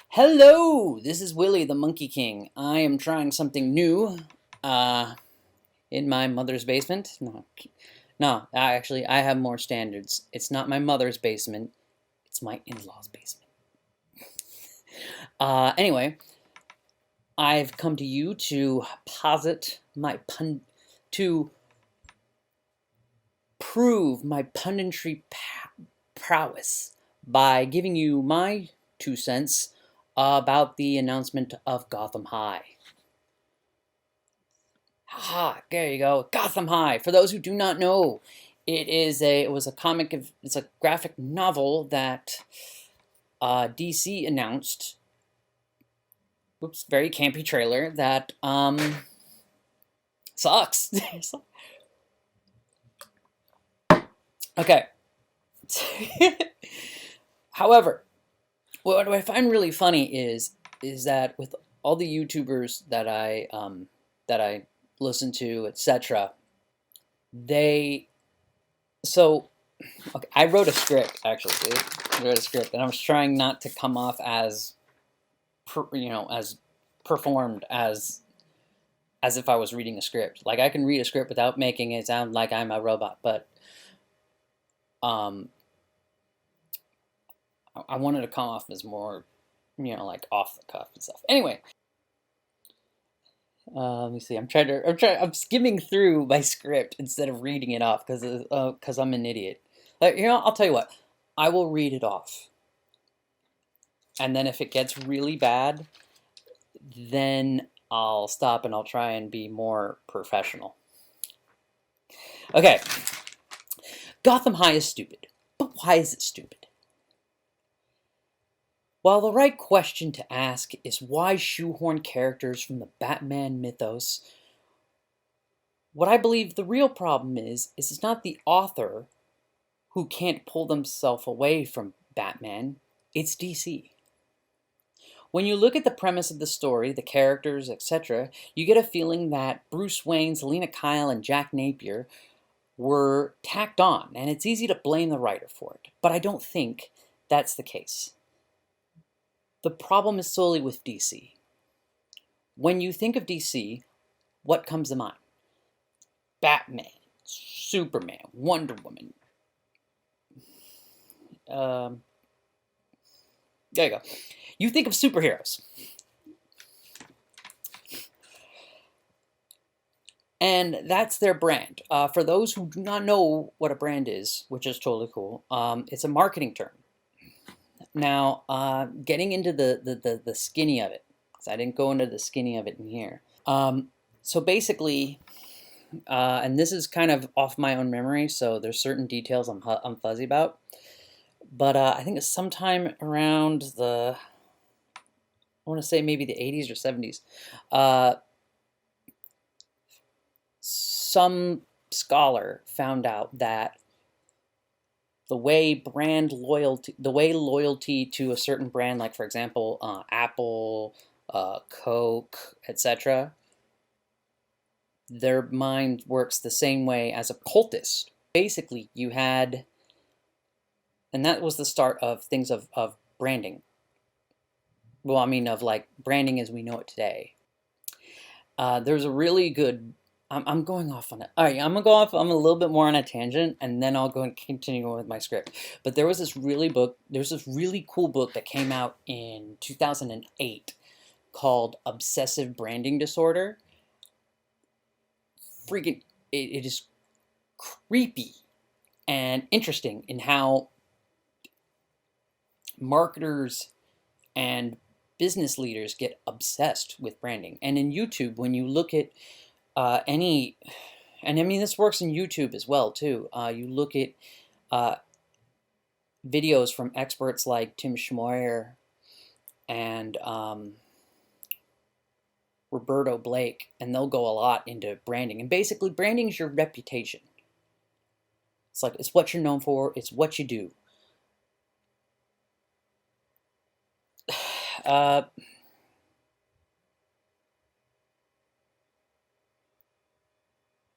Hello, this is Willie the Monkey King. I am trying something new in my mother's basement. No, actually, I have more standards. It's not my mother's basement, it's my in-law's basement. Anyway, I've come to you to posit to prove my punditry prowess by giving you my 2 cents about the announcement of Gotham High. Ha! There you go. Gotham High. For those who do not know, it was a comic. It's a graphic novel that DC announced. Whoops! Very campy trailer that sucks. Okay. However, what I find really funny is that with all the YouTubers that I listen to, etc., they so okay, I wrote a script actually. Dude. I wrote a script, and I was trying not to come off as, as performed as if I was reading a script. Like I can read a script without making it sound like I'm a robot, but um, I wanted to come off as more, like off the cuff and stuff. Anyway, let me see. I'm skimming through my script instead of reading it off because I'm an idiot. I'll tell you what. I will read it off, and then if it gets really bad, then I'll stop and I'll try and be more professional. Okay. Gotham High is stupid. But why is it stupid? While the right question to ask is why shoehorn characters from the Batman mythos, what I believe the real problem is it's not the author who can't pull themselves away from Batman, it's DC. When you look at the premise of the story, the characters, etc., you get a feeling that Bruce Wayne, Selina Kyle, and Jack Napier were tacked on, and it's easy to blame the writer for it. But I don't think that's the case. The problem is solely with DC. When you think of DC, what comes to mind? Batman, Superman, Wonder Woman. There you go. You think of superheroes. And that's their brand. For those who do not know what a brand is, which is totally cool, it's a marketing term. Now, getting into the skinny of it, because I didn't go into the skinny of it in here. So basically, and this is kind of off my own memory, so there's certain details I'm fuzzy about. But I think it's sometime around I want to say maybe the 80s or 70s. Some scholar found out that the way loyalty to a certain brand, like for example, Apple, Coke, etc., their mind works the same way as a cultist. Basically, you had, and that was the start of things of branding. Well, I mean, of like branding as we know it today. There's a really good. I'm going off on it. All right, I'm gonna go off. I'm a little bit more on a tangent, and then I'll go and continue with my script. But there's this really cool book that came out in 2008 called Obsessive Branding Disorder. Freaking, it is creepy and interesting in how marketers and business leaders get obsessed with branding. And in YouTube, when you look at and I mean this works in YouTube as well too. You look at videos from experts like Tim Schmoyer and Roberto Blake, and they'll go a lot into branding. And basically, branding is your reputation. It's what you're known for. It's what you do.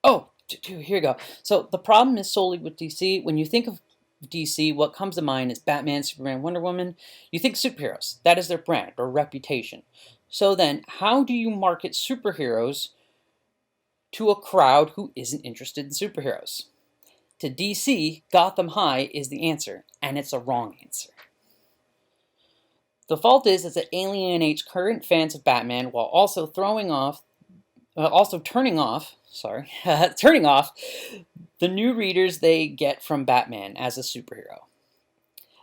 Oh, here you go. So the problem is solely with DC. When you think of DC, what comes to mind is Batman, Superman, Wonder Woman. You think superheroes. That is their brand or reputation. So then, how do you market superheroes to a crowd who isn't interested in superheroes? To DC, Gotham High is the answer, and it's a wrong answer. The fault is that it alienates current fans of Batman while also turning off, turning off the new readers they get from Batman as a superhero.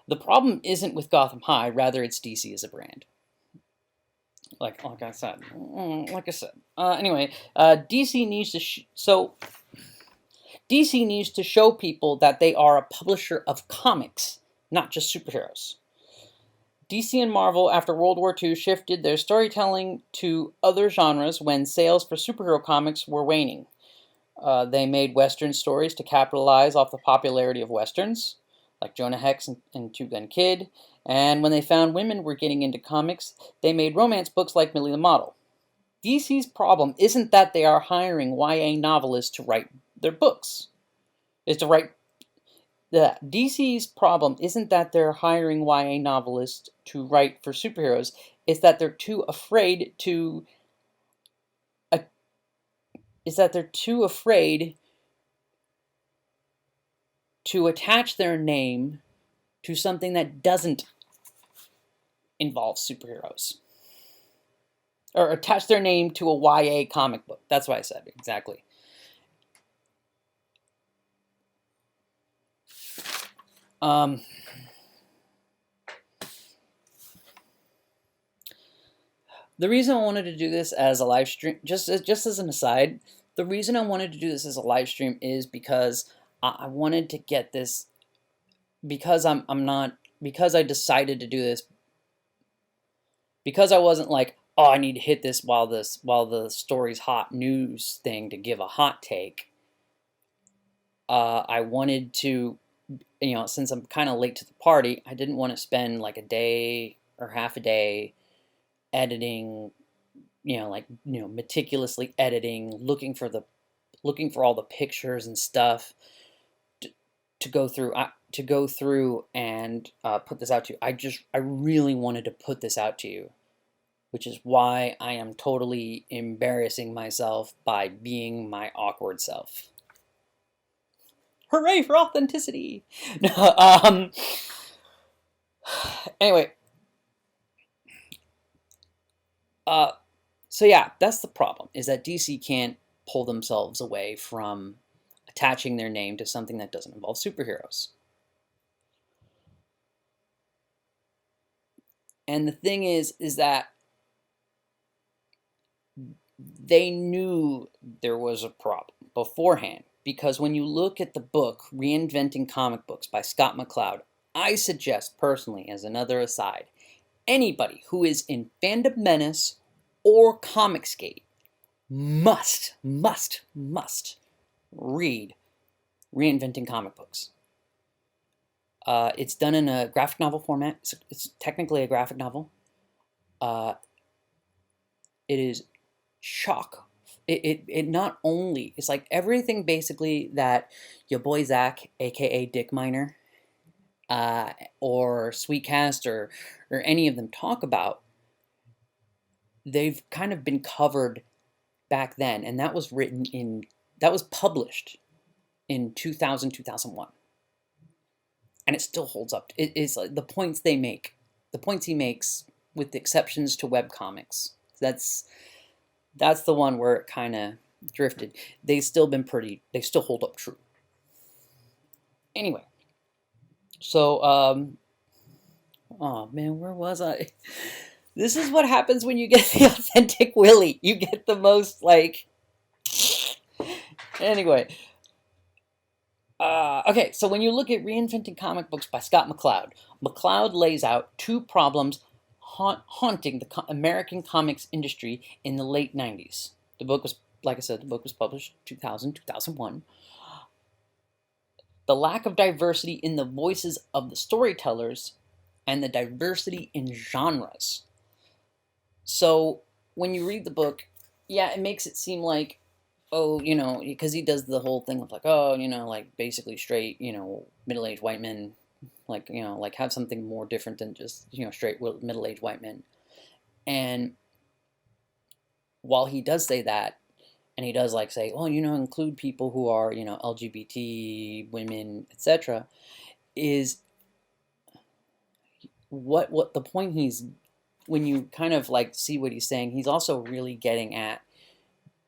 The problem isn't with Gotham High, rather it's DC as a brand. Like I said. Anyway, DC needs to DC needs to show people that they are a publisher of comics, not just superheroes. DC and Marvel, after World War II, shifted their storytelling to other genres when sales for superhero comics were waning. They made Western stories to capitalize off the popularity of Westerns, like Jonah Hex and Two Gun Kid, and when they found women were getting into comics, they made romance books like Millie the Model. DC's problem isn't that they are hiring YA novelists to write their books. DC's problem isn't that they're hiring YA novelists to write for superheroes. It's that they're too afraid to. Attach their name to something that doesn't involve superheroes, or attach their name to a YA comic book. That's what I said exactly. The reason I wanted to do this as a live stream, just as an aside, the reason I wanted to do this as a live stream is because I wanted to get this, because because I decided to do this, because I wasn't like, oh, I need to hit this while the story's hot news thing to give a hot take. I wanted to, since I'm kind of late to the party, I didn't want to spend like a day or half a day editing, meticulously editing, looking for all the pictures and stuff to go through and put this out to you. I really wanted to put this out to you, which is why I am totally embarrassing myself by being my awkward self. Hooray for authenticity! Anyway. So yeah, that's the problem, is that DC can't pull themselves away from attaching their name to something that doesn't involve superheroes. And the thing is that they knew there was a problem beforehand, because when you look at the book, Reinventing Comic Books by Scott McCloud, I suggest personally, as another aside, anybody who is in Fandom Menace or Comicsgate must read Reinventing Comic Books. It's done in a graphic novel format. It's technically a graphic novel. It is shock. It not only, it's like everything basically that your boy Zach, aka Dick Miner, or Sweetcast or any of them talk about, they've kind of been covered back then, and that was published in 2000, 2001. And it still holds up. It is like the points he makes, with the exceptions to webcomics. That's the one where it kind of drifted. They still hold up true. Anyway. So, oh man, where was I? This is what happens when you get the authentic Willie. You get the most, like... Anyway. Okay, so when you look at Reinventing Comic Books by Scott McCloud, McCloud lays out two problems haunting the American comics industry in the late 90s. The book was, like I said, published 2000, 2001. The lack of diversity in the voices of the storytellers and the diversity in genres. So when you read the book, yeah, it makes it seem like, oh, because he does the whole thing of like, oh, like basically straight, middle-aged white men, like, like have something more different than just, straight middle-aged white men. And while he does say that, and he does like say, well, include people who are, LGBT, women, etc., is what the point he's, when you kind of like see what he's saying, he's also really getting at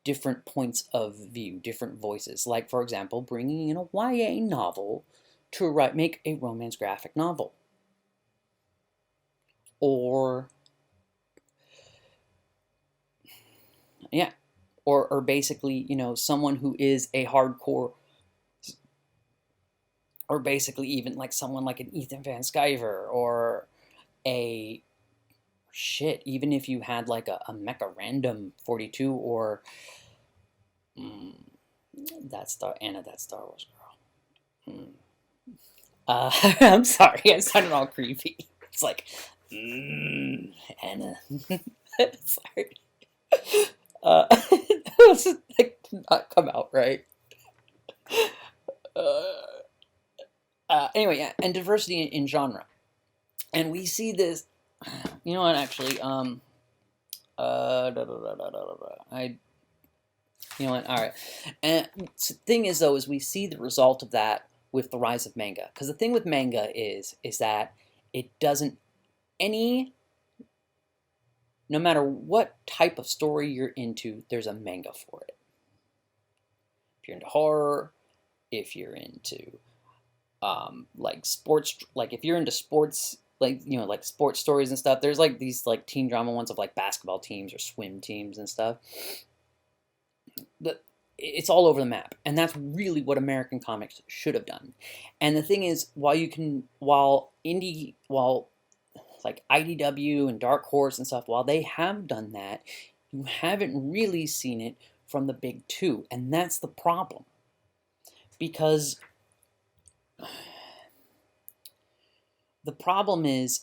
different points of view, different voices. Like, for example, bringing in a YA novel to make a romance graphic novel. Or, yeah, or basically, someone who is a hardcore, or basically even like someone like an Ethan Van Sciver, or a, shit, even if you had like a Mecha Random 42, or mm, that Star Wars girl. I'm sorry, I sounded all creepy. It's like, Anna. Sorry. It was like did not come out right. Uh, anyway, yeah, and diversity in genre, and we see this. You know what? Actually, I. You know what? All right. And the thing is, though, is we see the result of that with the rise of manga. Because the thing with manga is that it doesn't any. No matter what type of story you're into, there's a manga for it. If you're into horror, if you're into like sports, like if you're into sports, like like sports stories and stuff, there's like these like teen drama ones of like basketball teams or swim teams and stuff. But it's all over the map, and that's really what American comics should have done. And the thing is, while like IDW and Dark Horse and stuff, while they have done that, you haven't really seen it from the big two, and that's the problem. Because the problem is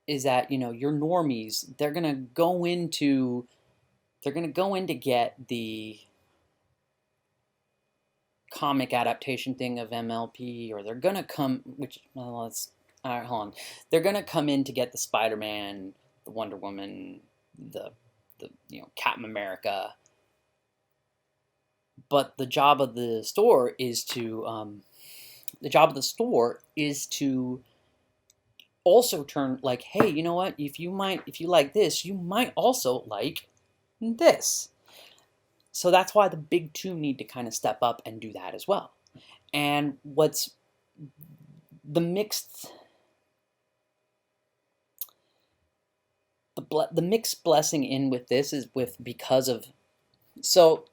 that your normies, they're gonna go in to get the comic adaptation thing of MLP, or they're gonna come, which, well, let's, all right, hold on, they're gonna come in to get the Spider-Man, the Wonder Woman, the Captain America. But the job of the store is to also turn like, hey, you know what? If you like this, you might also like this. So that's why the big two need to kind of step up and do that as well. And what's the mixed blessing in with this is because of, so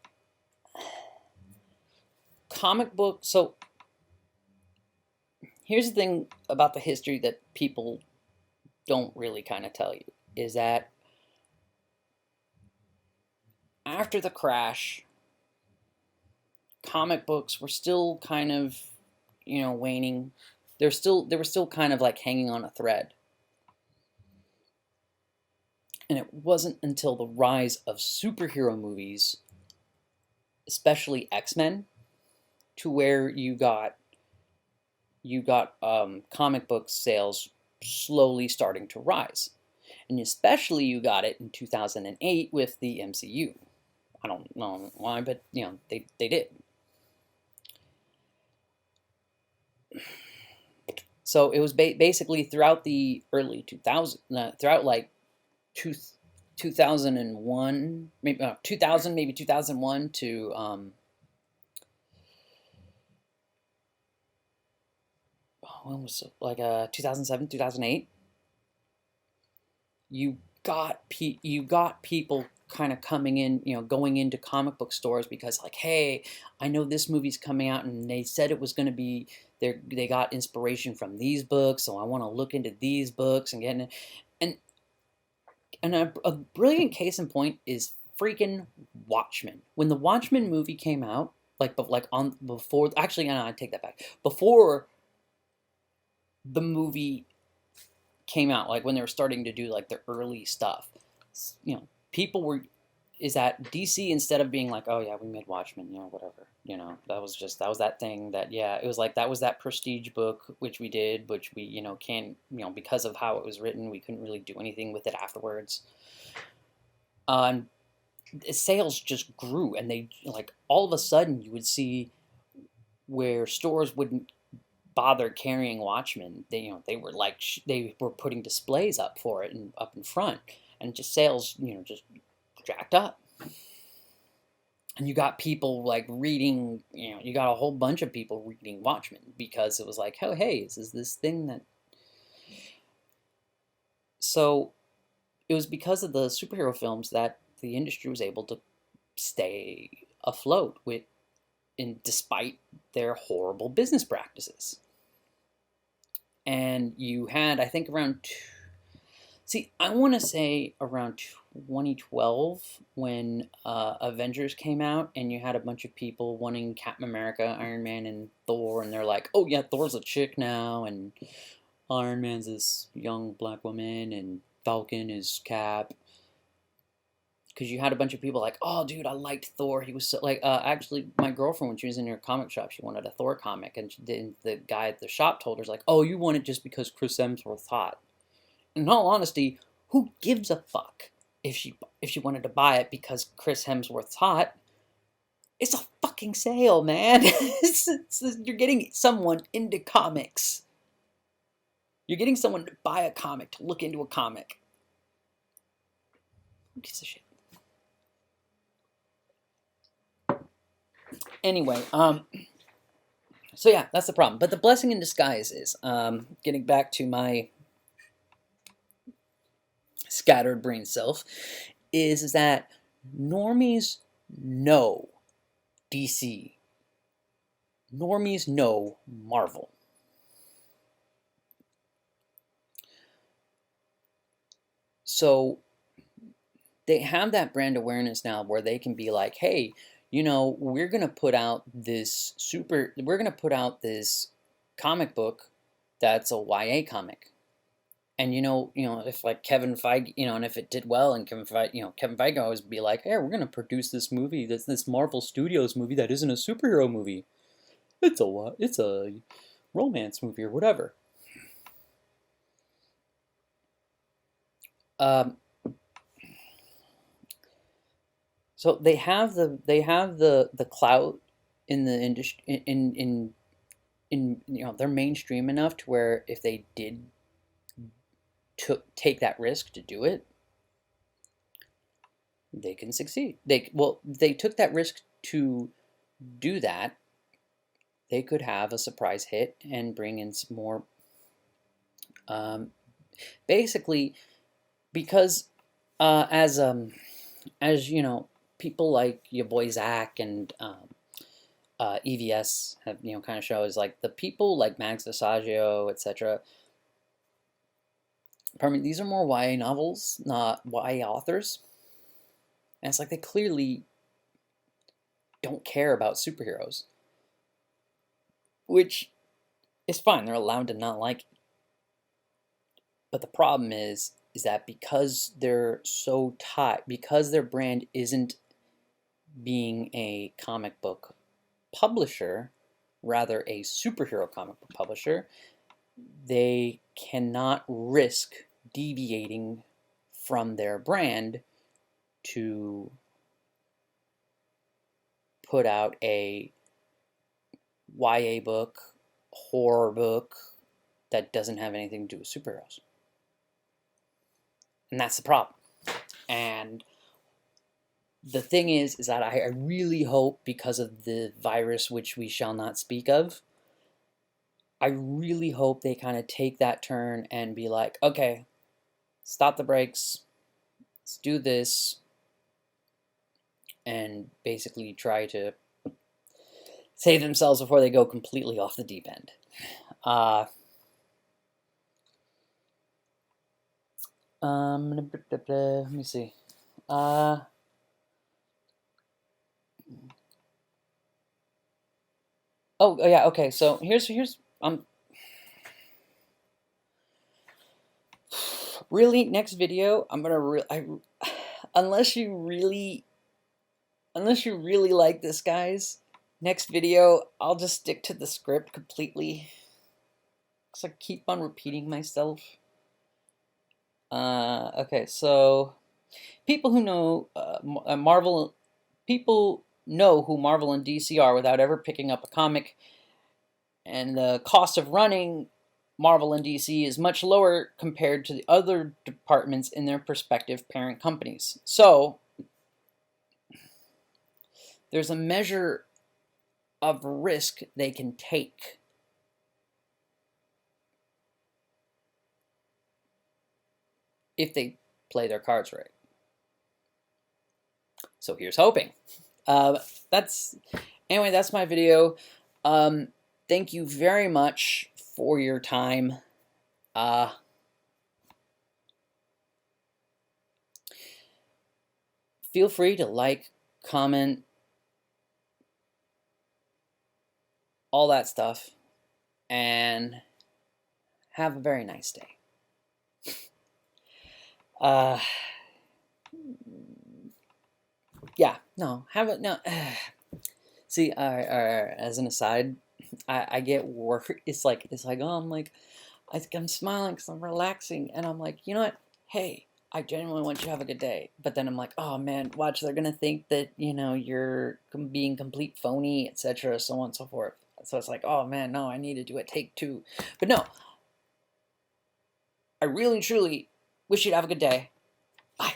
comic book. So here's the thing about the history that people don't really kind of tell you, is that after the crash, comic books were still kind of, waning. They were still kind of like hanging on a thread. And it wasn't until the rise of superhero movies, especially X-Men, to where you got comic book sales slowly starting to rise. And especially you got it in 2008 with the MCU. I don't know why, but they did. So it was basically throughout the early 2000s, throughout like 2001, maybe 2000, maybe 2001 to when was it? Like 2007, 2008. You got people kind of coming in, going into comic book stores because like, hey, I know this movie's coming out and they said it was going to be, they got inspiration from these books, so I want to look into these books and get in. And a brilliant case in point is freaking Watchmen. When the Watchmen movie came out, actually, no, I take that back. Before the movie came out, like when they were starting to do like the early stuff, people were, is that DC, instead of being like, oh yeah, we made Watchmen, whatever, that was that thing that, yeah, it was like, that was that prestige book, which we did, which we, can't, because of how it was written, we couldn't really do anything with it afterwards. And sales just grew, and they, like, all of a sudden you would see where stores wouldn't bother carrying Watchmen. They were like, they were putting displays up for it and up in front, and just sales, just jacked up. And you got people like reading, you got a whole bunch of people reading Watchmen because it was like, oh, hey, this is this thing that. So it was because of the superhero films that the industry was able to stay afloat despite their horrible business practices. And you had, I think, I want to say around 2012 when Avengers came out, and you had a bunch of people wanting Captain America, Iron Man, and Thor, and they're like, oh yeah, Thor's a chick now, and Iron Man's this young black woman, and Falcon is Cap. Because you had a bunch of people like, oh dude, I liked Thor. He was so, like, actually, my girlfriend, when she was in her comic shop, she wanted a Thor comic, and the guy at the shop told her, like, oh, you want it just because Chris Hemsworth's hot. In all honesty, who gives a fuck if she wanted to buy it because Chris Hemsworth's hot? It's a fucking sale, man. You're getting someone into comics. You're getting someone to buy a comic, to look into a comic. Who gives a shit? Anyway, so yeah, that's the problem. But the blessing in disguise is, getting back to my scattered brain self, is that normies know DC. Normies know Marvel. So they have that brand awareness now where they can be like, hey, we're going to put out this comic book that's a YA comic. And if like Kevin Feige, and if it did well, and Kevin Feige always be like, hey, we're going to produce this movie, this Marvel Studios movie that isn't a superhero movie. It's a romance movie or whatever. So they have the clout in the industry, in they're mainstream enough to where if they did take that risk to do it, they can succeed. They took that risk to do that. They could have a surprise hit and bring in some more. Basically, because as people like your boy Zach and EVS have kind of shows, like the people like Max Visaggio, etc. Pardon me, these are more YA novels, not YA authors. And it's like they clearly don't care about superheroes. Which is fine, they're allowed to not like it. But the problem is that because they're so tight, because their brand isn't being a comic book publisher, rather a superhero comic book publisher, they cannot risk deviating from their brand to put out a YA book, horror book that doesn't have anything to do with superheroes. And that's the problem. And the thing is that I really hope, because of the virus which we shall not speak of, I really hope they kind of take that turn and be like, okay, stop the brakes, let's do this, and basically try to save themselves before they go completely off the deep end. Let me see. Oh yeah, okay. So here's really, next video I'm gonna unless you really unless you really like this, guys, next video, I'll just stick to the script completely. Because I keep on repeating myself. Okay, so people who know Marvel, people know who Marvel and DC are without ever picking up a comic, and the cost of running Marvel and DC is much lower compared to the other departments in their respective parent companies. So there's a measure of risk they can take. If they play their cards right. So here's hoping. That's my video. Thank you very much for your time. Feel free to like, comment, all that stuff, and have a very nice day. Yeah, no, have it, no. See, as an aside, I get worried. It's like, oh, I'm smiling because I'm relaxing, and I'm like, you know what? Hey, I genuinely want you to have a good day. But then I'm like, oh man, watch, they're gonna think that, you know, you're being complete phony, etc., so on and so forth. So it's like, oh man, no, I need to do a take 2. But no, I really truly wish you to have a good day. Bye.